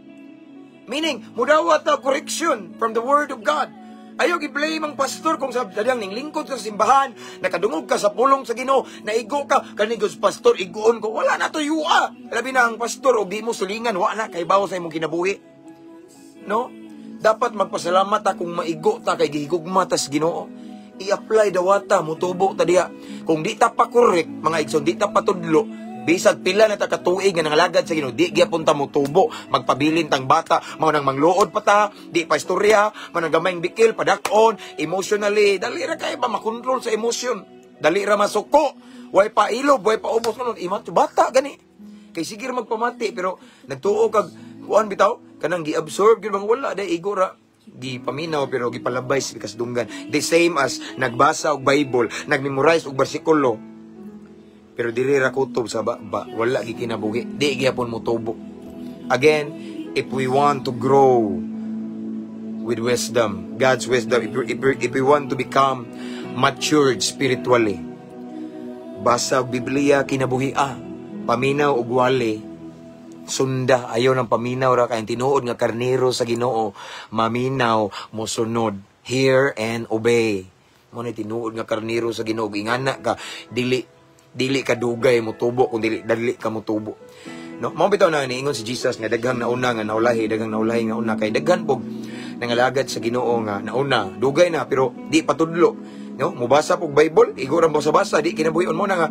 Meaning, mudawat ta correction from the Word of God. Ayaw i-blame ang pastor kung sadyang ning lingkod sa simbahan, nakadungog ka sa pulong sa Ginoo, naigo ka, kanigos pastor, iguon ko, wala na to yuwa. Labi na ang pastor, o di mo sulingan, wala na, kay bawo sa imong kinabuhi. No? Dapat magpasalamat ta kung maigo ta, kay gihigugma tas Ginoo. I-apply dawata, mutubo ta diha. Kung di ta pa correct, mga igsoon, di ta pa tudlo, bisag pila na ta katuig nga nangalagad sa Ginoo, di gyapon ta motubo, magpabilin tang bata, mao nang mangluod pa ta, di pa istorya, manang gamayng bikil, padakon, emotionally, dali ra kay ba makontrol sa emotion, dali ra masuko, way pa ilob, way pa ubos nun, imat bata gani. Kay sige ra magpamati pero nagtuo kag kuan bitaw, kanang gi-absorb gyud bang wala day igora. Gipaminaw pero gipalabay sa kasdunggan. The same as nagbasa og Bible, nagmemorize og bersikulo, pero diri ra kutob sa wala gi kinabuhi, di gyapon mo tubo. Again, if we want to grow with wisdom, God's wisdom, if we want to become matured spiritually, basa og Biblia kinabuhi paminaw og wali, sunda. Ayaw ng paminaw ra kay tinuod nga karnero sa Ginoo, maminaw mosunod, hear and obey. Mo ni tinuod nga karnero sa Ginoo, ingana ka dili ka dugay mo tubo kung dili ka mo tubo. No, mao bitaw na niingon si Jesus nga daghang nauna nga naulahi, daghang naulahi nga una kay daghan pog nangalagad sa Ginoo nga nauna, dugay na pero di patudlo. No, mubasa pog Bible, igo ra mo sa basa, di kinabuhion mo na nga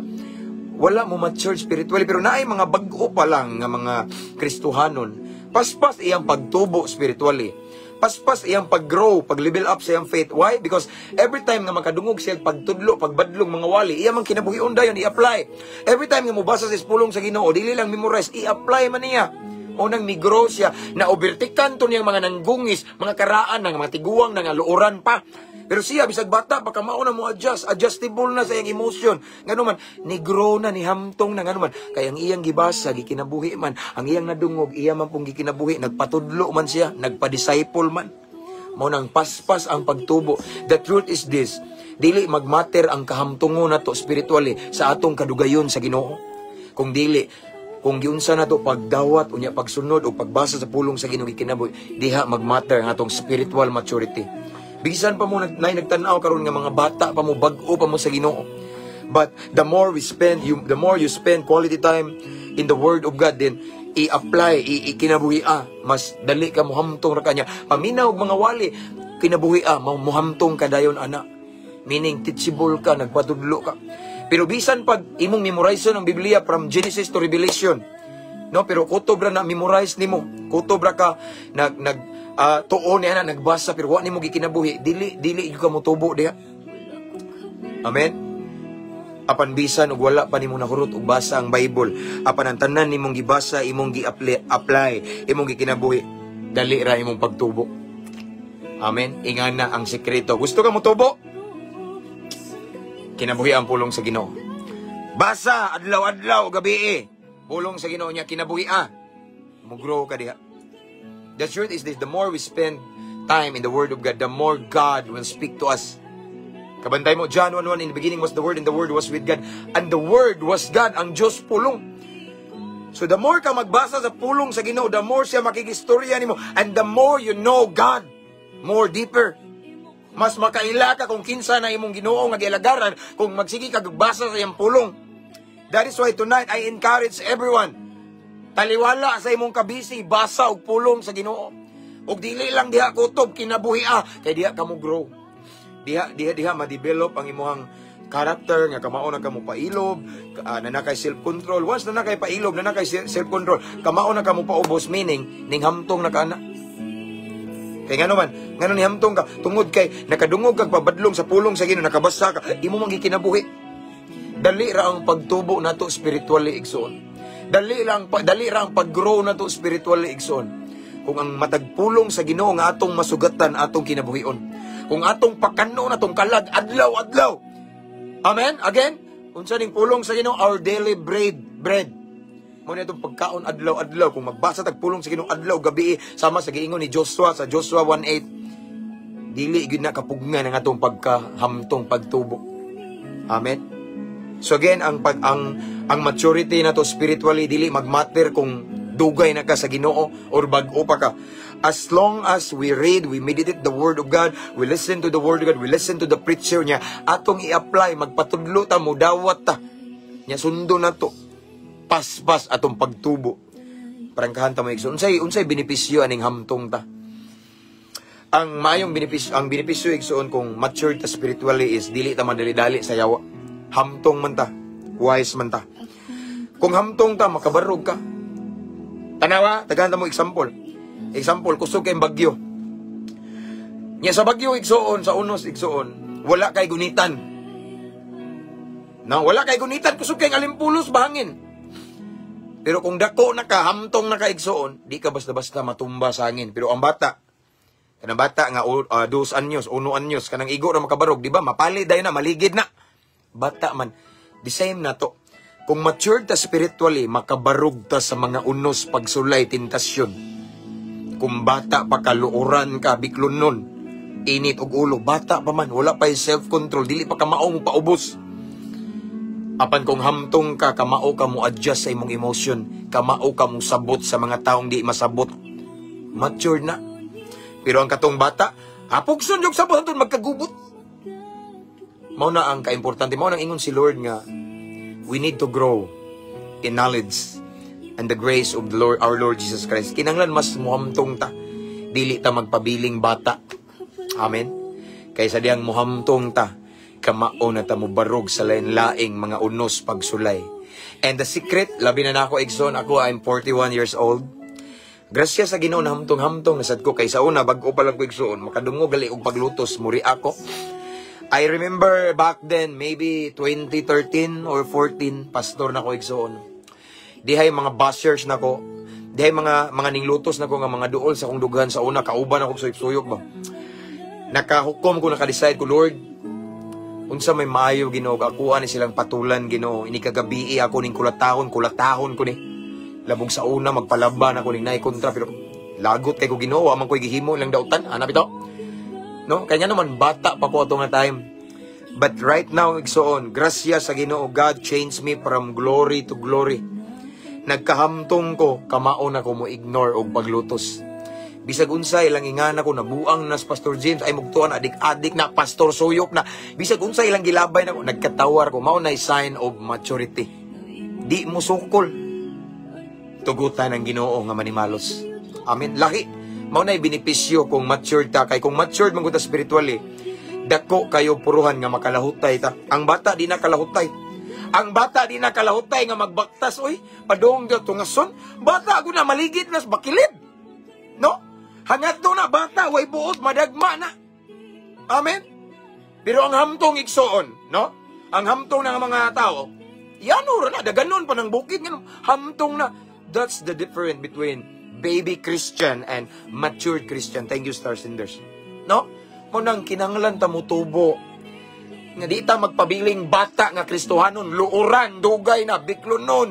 wala mo mature spiritually, pero naay mga bag-o pa lang nga mga Kristohanon, paspas iyang pagtubo spiritually, paspas iyang pag-grow, pag-level up sa iyang faith. Why? Because every time nga makadungog siya pagtudlo, pagbadlong mga wali, iyang mang kinabuhion dayon i-apply. Every time nga mubasa sa pulong sa Ginoo, dili lang memorize, i-apply man niya. O nang migro siya, na obertikan to niyang mga nanggungis, mga karaan, mga tiguang, nga luoran pa. Pero siya, bisag bata, baka mauna mo adjustable na sa iyang emotion. Nga man, ni grow na, ni hamtong na, nga man. Kaya ang iyang gibasa, gikinabuhi man, ang iyang nadungog, iya man pong gikinabuhi, nagpatudlo man siya, nagpa-disciple man. Mao nang paspas ang pagtubo. The truth is this, dili magmatter ang kahamtungo na to spiritually sa atong kadugayon sa Ginoo. Kung dili, kung giunsa na to pagdawat, unya pagsunod, o pagbasa sa pulong sa Ginoo gikinabuhi, diha magmatter ang atong spiritual maturity. Bisan pa mo nagtanaw karon nga mga bata pa mo, bag-o pa mo sa Ginoo. But the more the more you spend quality time in the Word of God, then i-apply, ikinabuhi mas dali ka muhamtong ra kanya. Paminaw og mga wali, kinabuhi muhamtong ka dayon ana. Meaning teachable ka, nagpatudlo ka. Pero bisan pag imong memorize ang Biblia from Genesis to Revelation, no, pero kutob ra na memorize nimo, kutob ra ka tuon niya na nagbasa pero wa nimo gikinabuhi, dili ka mo tubo diha. Amen. Apan bisan ug wala pa nimo nahurot og basa ang Bible, apan ang tanan nimong gibasa, imong gi-apply, imong gikinabuhi, dali ra imong pagtubo. Amen. Ingana ang sekreto. Gusto ka mo tubo? Kinabuhi ang pulong sa Ginoo. Basa adlaw-adlaw gabi pulong sa Ginoo niya, kinabuhi mo grow ka diha. The truth is this, the more we spend time in the Word of God, the more God will speak to us. Kabantay mo, John 1:1, in the beginning was the Word, and the Word was with God, and the Word was God, ang Diyos pulong. So the more ka magbasa sa pulong sa Ginoo, the more siya makikistorya nimo, and the more you know God, more deeper. Mas makaila ka kung kinsa na imong Ginoo nga gialagaran kung magsigi ka magbasa sa iyang pulong. That is why tonight I encourage everyone, taliwala sa imong kabisi, basa og pulong sa Ginoo. Og dili lang diha kutob, kinabuhi kay diha ka mo grow. Diha ma-develop ang imong character nga kamao na kamo pailob, na nakay self-control. Once na nakay pailob, na nakay self-control, kamao na kamo paubos, meaning ning hamtong na kana. Kay ngano ni hamtong ka tungod kay nakadungog kag pabadlong sa pulong sa Ginoo, nakabasa ka, imo man gikinabuhi. Dali ra ang pagtubo nato spiritually igsoon. Dali ra ang pag-grow na to spiritually igsoon. Kung ang matagpulong sa Ginoo nga atong masugatan atong kinabuhion. Kung atong pakano na tong kalag adlaw-adlaw. Amen? Again, unsa ning pulong sa Ginoo? Our daily bread. Mo na itong pagkaon adlaw-adlaw. Kung magbasa tagpulong sa Ginoo adlaw gabi, sama sa giingon ni Joshua sa Joshua 1:8, dili gyud na kapugnan ang atong pagkahamtong pagtubo. Amen. So again, ang maturity na to spiritually, dili magmatter kung dugay na ka sa Ginoo or bag-o pa ka. As long as we read, we meditate the Word of God, we listen to the Word of God, we listen to the preacher niya, atong i-apply, magpatudlo ta, mudawat ta. Nya sundo na to. Paspas atong pagtubo. Parang kahanta mo igsoon. Unsay benepisyo aning hamtong ta. Ang maayong benepisyo igsoon kung mature ta spiritually is dili ta madali-dali sa yawa. Hamtong man ta, wise man ta. Kung hamtong ta, makabarog ka. Tanawa, tagahanta mo example. Example, kusog kayong bagyo. Nya sa bagyo igsoon, sa unos igsoon, wala kay gunitan. Wala kay gunitan, kusog kayong alimpulos, bahangin. Pero kung dako na ka, hamtong na ka igsoon, di ka basta-basta matumba sa hangin. Pero ang bata, kanang bata nga 2 anyos, 1 anyos, kanang igo na makabarog, di ba? Mapalid dayon na, maligid na. Bata man, the same na to. Kung mature ta spiritually, makabarog ta sa mga unos, pagsulay, tentasyon. Kung bata pa kaluoran ka, biklon nun, init og ulo, bata pa man, wala pa yung self-control, dili pa kamao mo paubos. Apan kung hamtong ka, kamao ka mo adjust sa imong emotion, kamao ka mo sabot sa mga taong di masabot, mature na. Pero ang katong bata, hapugson yung sabot, doon magkagubot. Mao na ang kaimportante, mao nang ingon si Lord nga, we need to grow in knowledge and the grace of the Lord, our Lord Jesus Christ. Kinanglan mas muhamtong ta, dili ta magpabiling bata. Amen. Kaysa diyang muhamtong ta, kamao na ta mo barog sa lain-laing mga unos pagsulay. And the secret, labi na nako igsoon, ako I'm 41 years old. Grasya sa Ginoo na hamtong-hamtong nasad ko kaysa una bag-o pa lang ko igsoon, makadungog gali og paglutos muri ako. I remember back then, maybe 2013 or 14, pastor na ko igsoon. Dihay mga bashers na ko. Dihay mga ninglutos na ko nga mga duol sa kong dughan sa una. Kauban ako suyok-suyok ba. Nakahukom ko, nakadecide ko, Lord, unsa may maayo Ginoo, akuha ni silang patulan Ginoo. Ini kagabi ako ning kulatahon ko ni. Labong sa una, magpalaban ako ning naikontra. Pero lagot kay ko Ginoo, amang ko'y gihimo lang dautan. Hanap ito. No? Kanya naman, bata pa ko ito nga time. But right now, igsoon, grasya sa Ginoo, God changed me from glory to glory. Nagkahamtong ko, kamao na ko mo ignore og paglutos. Bisag unsay lang ingana ko, nabuang nas Pastor James, ay mugtuan, adik-adik na, Pastor Suyok na. Bisag unsay lang gilabay na ko, nagkatawar ko, mao na sign of maturity. Di mo sukol. Tugutan ang Ginoo nga manimalos. Amen. Lahi, mao na benepisyo kung matured ta. Kay kung matured man ta spiritually, dako kayo puruhan nga makalahutay ta. Ang bata di na kalahutay. Ang bata di na kalahutay nga magbaktas, oy, padong daw tungason. Bata ako na maligid nas bakilid. No? Hangat do na bata, way buot, madagma na. Amen? Pero ang hamtong igsoon, no? Ang hamtong ng mga tao, yanura na, daganon pa ng bukid, ganun. Hamtong na. That's the difference between baby Christian and matured Christian. Thank you, Star Senders. No? Munang kinanglan ta mo tubo. Nga di ta magpabiling bata nga Kristohanon, luuran, dugay na, biklonon.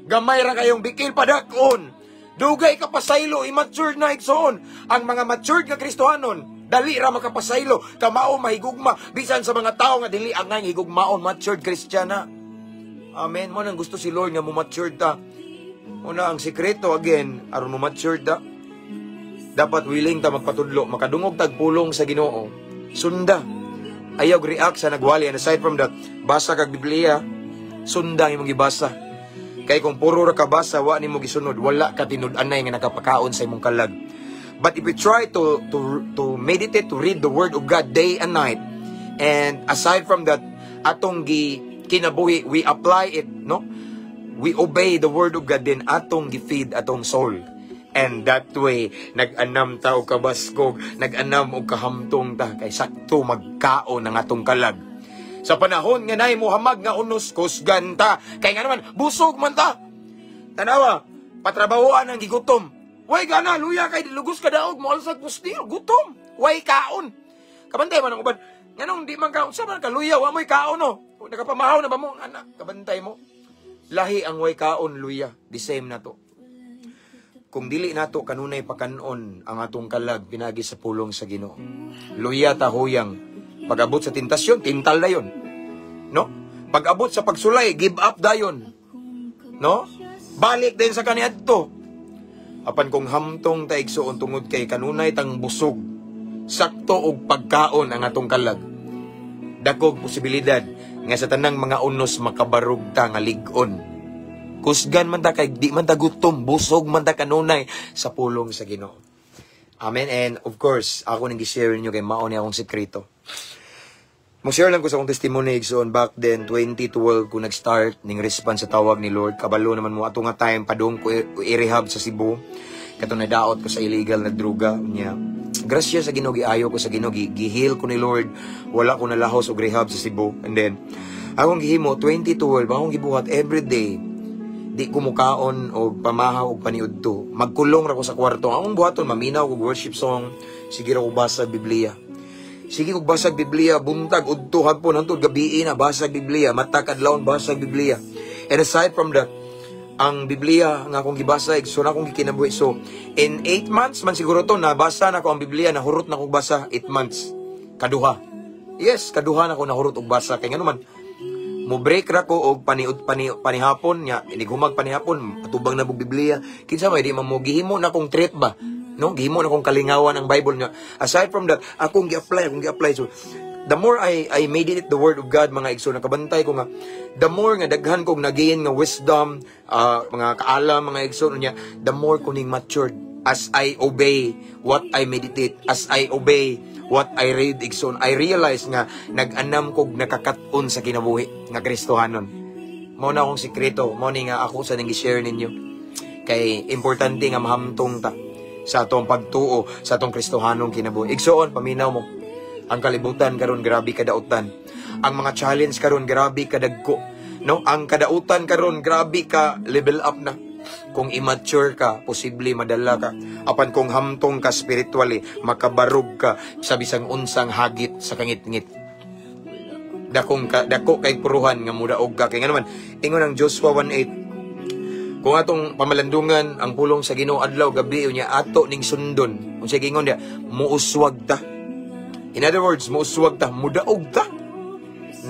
Gamay ra kayong bikil padakon. Dugay ka pasaylo, immature na igsoon. Ang mga matured nga Kristohanon, dali ra makapasaylo, kamao mahigugma, bisan sa mga tao nga dili angay higugmaon, matured Kristiyana. Amen. Mo nang gusto si Lord nga mo matured ta. Una ang sikreto again, aron mo matured ta. Dapat willing ta magpatudlo, makadungog tag pulong sa Ginoo. Sunda. Ayaw react sa nagwali. And aside from that, basa kag Biblia, sundang imong gibasa. Kay kung puro ra ka basa, wa nimo gisunod, wala ka tinud-anay nga nakapakaon sa imong kalag. But if you try to meditate, to read the Word of God day and night, and aside from that, atong kinabuhi, we apply it, no? We obey the Word of God, then atong gi-feed atong soul. And that way, nag-anam ta o kabaskog, nag-anam o kahamtong ta, kay sakto magkaon ng atong kalag. Sa panahon nga nay muhamag nga unos, kusgan ta, kay nga naman, busog man ta. Tanawa, patrabahoan ang gigutom. Way gana, luya kay lugos ka daog, mo alsag pustiyo, gutom. Way kaon. Kabantay man ang uban, nganong di man kaon, sa man ka luya, wa mo'y kaon no. Nakapamahaw na ba mo, anak, kabantay mo. Lahi ang way kaon, luya, the same na to. Kung dili nato kanunay pakanon ang atong kalag pinagi sa pulong sa Ginoo. Luya ta huyang. Pag-abot sa tentasyon, tintal dayon. No? Pag-abot sa pagsulay, give up dayon. No? Balik din sa kaniadto. Apan kung hamtong ta igsoon tungod kay kanunay tang busog, sakto og pagkaon ang atong kalag. Dakog posibilidad nga sa tanang mga unos makabarog ta nga lig-on. Kusgan man ta kay di man ta gutom, busog man ta kanunay sa pulong sa Ginoo. Amen. And of course, ako nang gi-share niyo kay mao ni akong sekreto. Mo-share lang ko sa akong testimony igsoon back then 2012 ko nag-start ning response sa tawag ni Lord. Kabalo naman mo ato nga time padung ko i-rehab sa Cebu. Katong nadaot ko sa illegal na droga niya. Grasya sa Ginoo giayo ko sa Ginoo gi-heal ko ni Lord. Wala ko nalahos og rehab sa Cebu. And then akong gihimo 2012 akong gibuhat every day. Di ko mukaon o pamahaw o paniudto. Magkulong ra ko sa kwarto. Akong buhaton, maminaw ko worship song. Sige ra ko basag Biblia. Sige ko basag Biblia. Buntag, udto, hagpon, hantod, gabi na, basag Biblia. Matakadlaon, basag Biblia. And aside from that, ang Biblia nga akong gibasag, so na akong gikinabuhi. So, in 8 months man siguro to, nabasa na ko ang Biblia, nahurot na akong basa, 8 months. Kaduha. Yes, kaduha na ako nahurot og basa. Kaya nga naman, mo break ra ko og panihapon nya inigumag panihapon atubang na bug Biblia kinsa may di man mo gihimo na kong trip ba no gihimo na kong kalingawan ang Bible nya. Aside from that akong gi-apply so the more I meditate the word of God mga igsoon nakabantay ko nga the more nga daghan kong nagain nga wisdom mga kaalam mga igsoon nya the more ko ning matured as I obey what I meditate, as I obey what I read, igsoon, I realize nga nag-anam kog nakakaton sa kinabuhi nga Kristohanon. Mao na akong sikreto, mao ni nga ako sa nang gi-share ninyo. Kay importante nga mahamtong ta sa atong pagtuo sa atong Kristohanong kinabuhi. Igsoon, paminaw mo. Ang kalibutan karon grabe kadautan. Ang mga challenge karon grabe kadagko. No, ang kadautan karon grabe ka level up na. Kung immature ka, posible madala ka. Apan kung hamtong ka spiritually, makabarog ka sa bisang unsang hagit sa kangit-ngit. Dako kay puruhan nga mudaog ka. Kaya nga naman, ingon ang Joshua 1:8. Kung atong pamalandungan ang pulong sa Ginoo adlaw gabi unya ato ning sundon. Unsa gingon dia? Muuswag ta. In other words, muuswag ta, mudaog ta.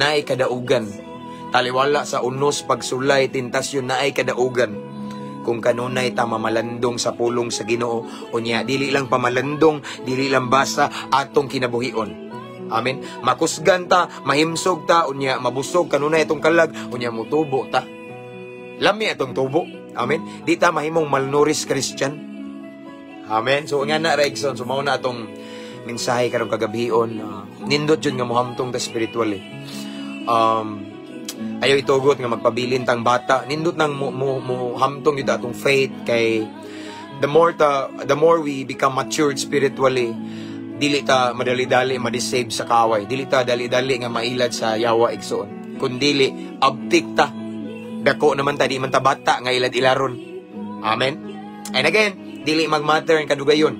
Naay kadaugan. Taliwala sa unos pagsulay tentasyon naay kadaugan. Kung kanunay ta mamalandong sa pulong sa Ginoo unya dili lang pamalandong dili lang basa atong kinabuhion. Amen. Makusgan ta, mahimsog ta unya mabusog kanunay itong kalag unya mutubo ta. Lami atong tubo. Amen. Di ta mahimong malnourished Christian. Amen. So nga na Regson, so mao na atong mensahe karong kagabihon. Nindot jud nga mohamtong ta spiritually. Ayaw itugot nga magpabilin tang bata nindot nang mo hamtong yun atong faith kay the more we become matured spiritually dili ta madali-dali ma-disave sa kaway, dili ta dali-dali nga mailad sa yawa igsoon, kundili abtik ta dako naman ta di man ta bata nga ilad-ilaron. Amen. And again, dili magmatter ang kadugayon.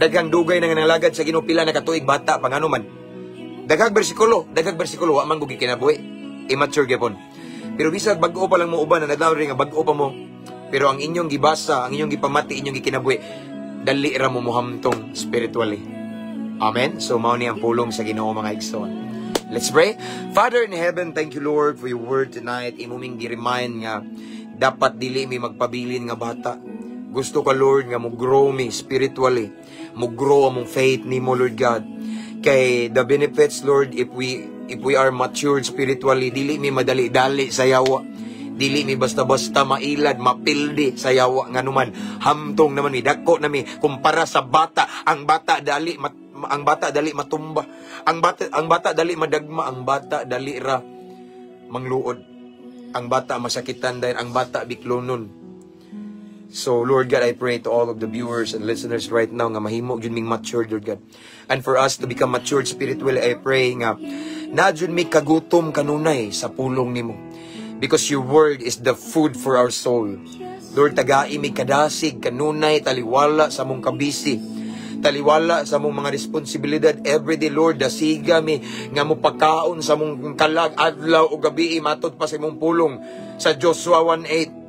Daghang dugay na nga nalagad sa Ginoo pila na katuig bata pangano man. Daghang bersikulo wa man gugi kinabuhi. Immature gyapon. Pero bisag bag-o pa lang mo uban na nadlaw rin nga bag-o pa mo. Pero ang inyong gibasa, ang inyong gipamati, inyong gikinabuhi, dali ra mo mohamtong spiritually. Amen. So mao ni ang pulong sa Ginoo mga igsoon. Let's pray. Father in heaven, thank you Lord for your word tonight. Imuming gi-remind nga dapat dili mi magpabilin nga bata. Gusto ka Lord nga mo grow mi spiritually. Mo grow among faith ni mo Lord God. Kay the benefits Lord if we are matured spiritually, dili mi madali-dali sa yawa. Dili mi basta-basta mailad, mapildi sa yawa nga numan. Hamtong naman mi dako na mi kumpara sa bata. Ang bata dali matumba. Ang bata dali madagma, ang bata dali ra mangluod. Ang bata masakitan dahil ang bata biklonon. So, Lord God, I pray to all of the viewers and listeners right now nga mahimo jud ming matured, Lord God. And for us to become matured spiritually, I pray nga na jud mi kagutom kanunay sa pulong nimo. Because your word is the food for our soul. Lord, tagai mi kadasig kanunay taliwala sa mong kabisi. Taliwala sa mong mga responsibilidad everyday, Lord. Dasiga mi nga mo pagkaon sa mong kalag adlaw o gabi matod pa sa mong pulong sa Joshua 1:8.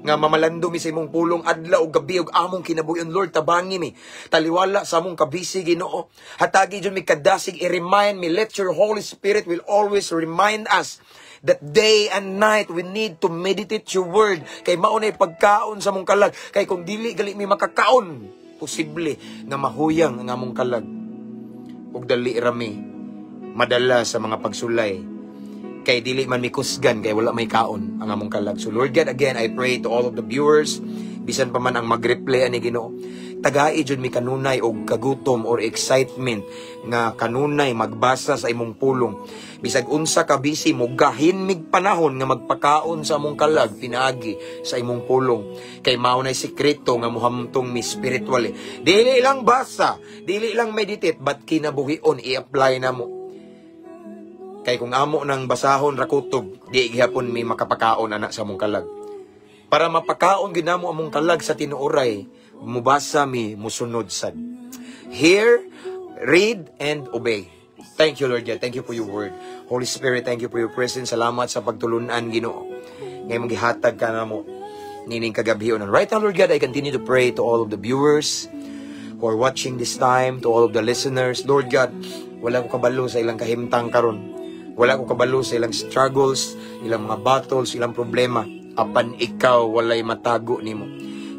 Nga mamalando mi sa imong pulong adlaw ug gabi ug among kinabuyon, Lord, tabangi mi taliwala sa among kabisi Ginoo. Hatagi jud mi kadasig i-remind me, let your Holy Spirit will always remind us that day and night we need to meditate your word. Kay maunay pagkaon sa mong kalag. Kay kung dili gali mi makakaon, posible nga mahuyang ang among kalag. Ug dali rami madala sa mga pagsulay. Kay dili man mikusgan kay wala may kaon ang among kalag. So Lord God, again, I pray to all of the viewers, bisan pa man ang mag-replay ani Ginoo, tagai jud mi kanunay og kagutom or excitement nga kanunay magbasa sa imong pulong. Bisag unsa ka busy mo gahin mig panahon nga magpakaon sa among kalag pinaagi sa imong pulong. Kay mao nay sekreto nga mohamtong mi spiritually. Dili lang basa, dili lang meditate, but kinabuhion i-apply namo. Kay kung amo nang basahon ra kutob, di gihapon mi makapakaon ana sa among kalag. Para mapakaon gid namo among kalag sa tinuoray, mubasa mi musunod sad. Hear, read, and obey. Thank you, Lord God. Thank you for your word. Holy Spirit, thank you for your presence. Salamat sa pagtulunan, Ginoo. Ngayon gihatag ka namo nining kagabhion. Right now, Lord God, I continue to pray to all of the viewers who are watching this time, to all of the listeners. Lord God, wala ko kabalo sa ilang kahimtang karon. Wala ko kabalo sa ilang struggles, ilang mga battles, ilang problema. Apan ikaw walay matago nimo.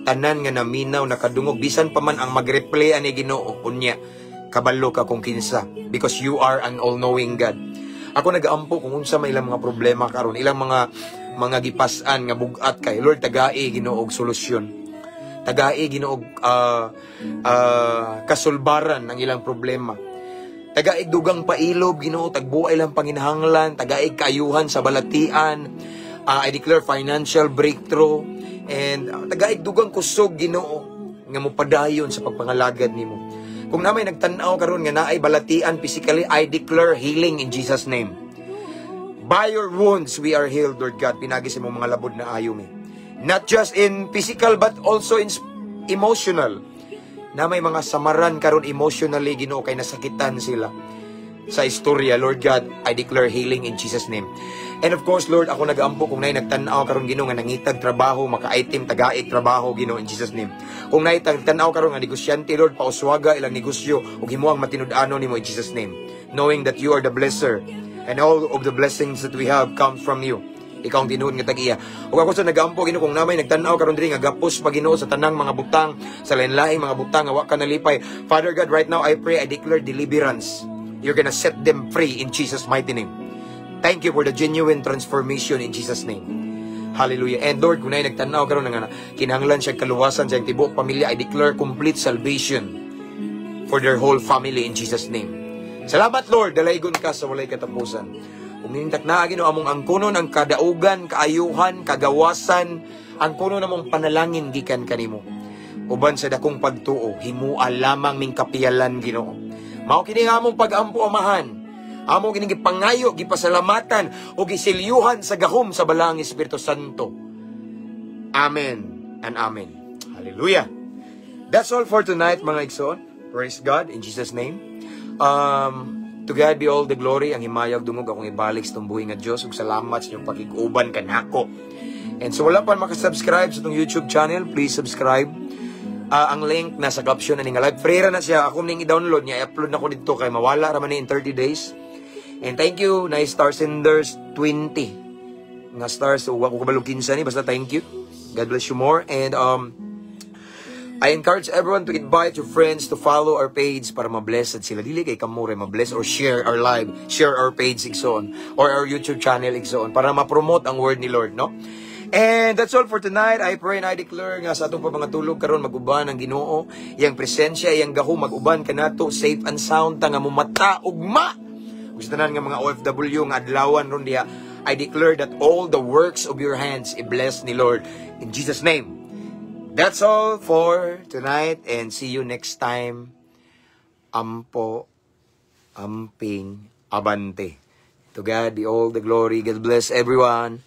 Tanan nga naminaw, nakadungog, bisan pa man ang mag-replay ani Ginoo unya, kabalo ka kung kinsa, because you are an all-knowing God. Ako nagaampo kung unsa may ilang mga problema karon, ilang mga gipas-an nga bugat kay Lord, tagai Ginoo og solusyon. Tagai Ginoo og kasulbaran ng ilang problema. Tagaig dugang pailob, Ginoo, tagbuay lang panginahanglan, tagaig kaayuhan sa balatian. I declare financial breakthrough, and tagaig dugang kusog, Ginoo, nga mopadayon sa pagpangalagad nimo. Kung namay nagtan-aw karon nga naay balatian physically, I declare healing in Jesus name. By your wounds we are healed, Lord God. Pinagi sa imong mga labod na ayo mi. Not just in physical but also in emotional. Na may mga samaran karon emotionally, Ginoo, kay nasakitan sila sa istorya. Lord God, I declare healing in Jesus name. And of course, Lord, ako nag-ampo kung nay nagtan-aw karon, Ginoo, nga nangitag trabaho, maka-item tagaig trabaho, Ginoo, in Jesus name. Kung nay tag-tan-aw karon nga negosyante, Lord, pauswaga ilang negosyo ug himuang matinud-ano nimo in Jesus name. Knowing that you are the blesser and all of the blessings that we have comes from you. Ikaw ang tinuod nga tag-iya. Ug ako sa nag-ampo, Ginoo, kung namay nagtan-aw karon diri nga gapos pa, Ginoo, sa tanang mga butang, sa lain-laing mga butang nga wa ka nalipay. Father God, right now I pray, I declare deliverance. You're gonna set them free in Jesus' mighty name. Thank you for the genuine transformation in Jesus' name. Hallelujah. And Lord, kung na'y nagtanaw karon nga kinahanglan siya kaluwasan sa tibuok pamilya, I declare complete salvation for their whole family in Jesus' name. Salamat, Lord, dalaygon ka sa walay katapusan. Kung ninintak na, Ginoo, among ang kuno ng kadaugan, kaayuhan, kagawasan, ang kuno namong panalangin gikan kanimo. Uban sa dakong pagtuo, himua lamang ming kapiyalan, Ginoo. Mao kini nga among pag-ampo, Amahan. Amo kini gipangayo, gipasalamatan o gisilyuhan sa gahom sa balang Espiritu Santo. Amen and amen. Hallelujah. That's all for tonight, mga igsoon. Praise God in Jesus name. To God be all the glory. Ang himayag dungog akong ibalik sa tumbuhi nga Diyos. Ug salamat sa inyong pag-iguban kanako. And so wala pa makasubscribe sa itong YouTube channel, please subscribe. Ang link nasa caption na nga live. Free na siya. Ako ning i-download niya. I-upload na ko dito kay mawala raman in 30 days. And thank you, na Star Senders 20. Nga stars, so ako kabalong 15 ni. Basta thank you. God bless you more. And I encourage everyone to invite your friends to follow our page para ma-bless at sila. Dili kay kamure ma-bless or share our live, share our page igsoon, or our YouTube channel igsoon para ma-promote ang word ni Lord, no? And that's all for tonight. I pray and I declare nga sa atong mga tulog karon mag-uban ang Ginoo, iyang presensya, iyang gaho mag-uban kanato safe and sound ta nga mumata ugma. Gusto tanan nga mga OFW nga adlawan ron diha. I declare that all the works of your hands i-bless ni Lord in Jesus name. That's all for tonight and see you next time. Ampo, amping, abante. To God be all the glory. God bless everyone.